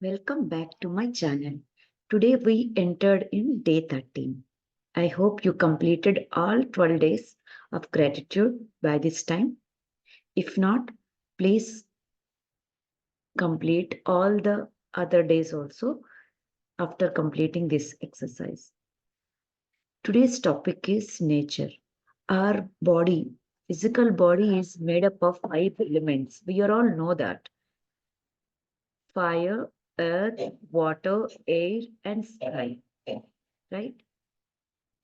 Welcome back to my channel. Today we entered in day 13. I hope you completed all 12 days of gratitude by this time. If not, please complete all the other days also after completing this exercise. Today's topic is nature. Our body, physical body is made up of 5 elements. We all know that. Fire, earth, water, air, and sky. Right?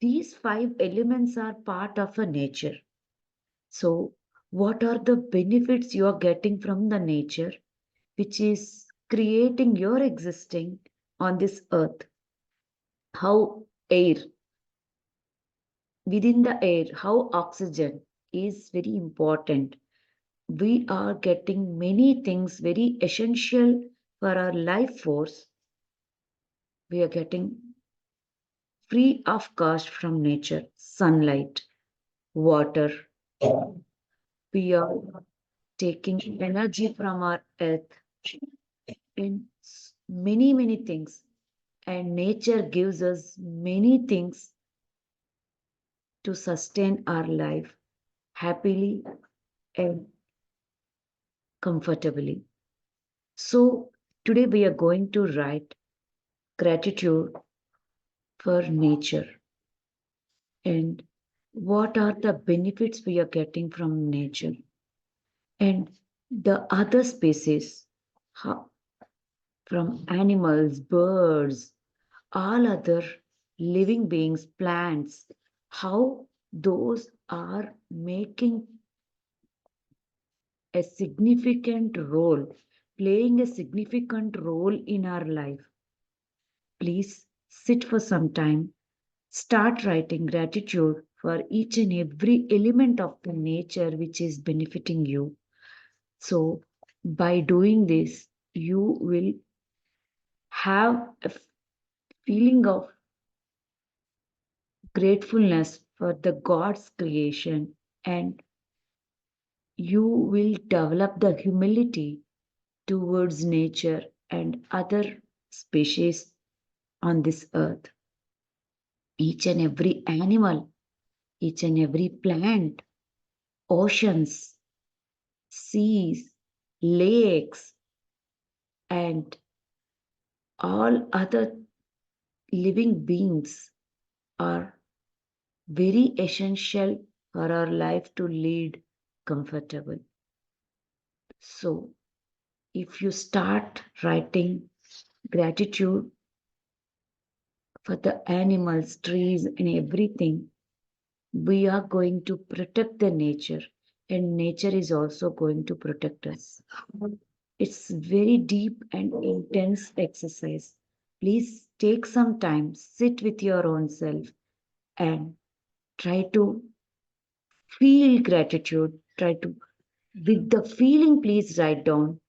These 5 elements are part of a nature. So, what are the benefits you are getting from the nature, which is creating your existing on this earth? How air, within the air, how oxygen is very important. We are getting many things very essential for our life force. We are getting free of cost from nature, sunlight, water. We are taking energy from our earth in many things. And nature gives us many things to sustain our life happily and comfortably. So, today we are going to write gratitude for nature and what are the benefits we are getting from nature and the other species from animals, birds, all other living beings, plants, how those are making a significant role, playing a significant role in our life. Please sit for some time, start writing gratitude for each and every element of the nature which is benefiting you. So, by doing this, you will have a feeling of gratefulness for the God's creation, and you will develop the humility towards nature and other species on this earth. Each and every animal, each and every plant, oceans, seas, lakes, and all other living beings are very essential for our life to lead comfortable. So, if you start writing gratitude for the animals, trees, and everything, we are going to protect the nature, and nature is also going to protect us. It's very deep and intense exercise. Please take some time, sit with your own self, and try to feel gratitude. Try to, with the feeling, please write down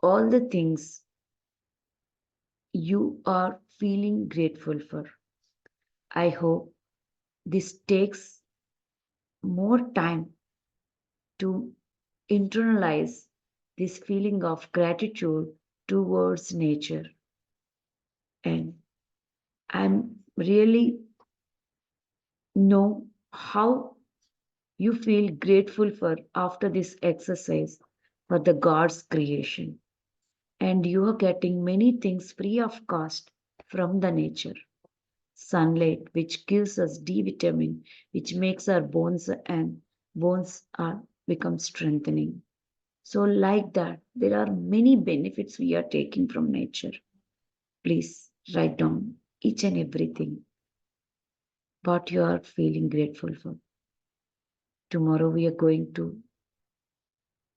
all the things you are feeling grateful for. I hope this takes more time to internalize this feeling of gratitude towards nature. And I'm really know how you feel grateful for after this exercise for the God's creation. And you are getting many things free of cost from the nature. Sunlight, which gives us D vitamin, which makes our bones and bones are become strengthening. So, like that, there are many benefits we are taking from nature. Please write down each and everything what you are feeling grateful for. Tomorrow we are going to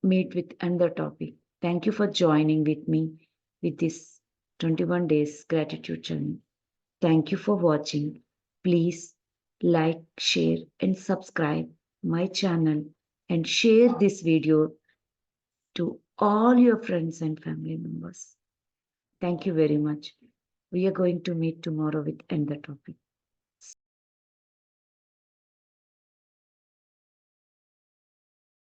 meet with another topic. Thank you for joining with me with this 21 days gratitude journey. Thank you for watching. Please like, share, and subscribe my channel and share this video to all your friends and family members. Thank you very much. We are going to meet tomorrow with another topic.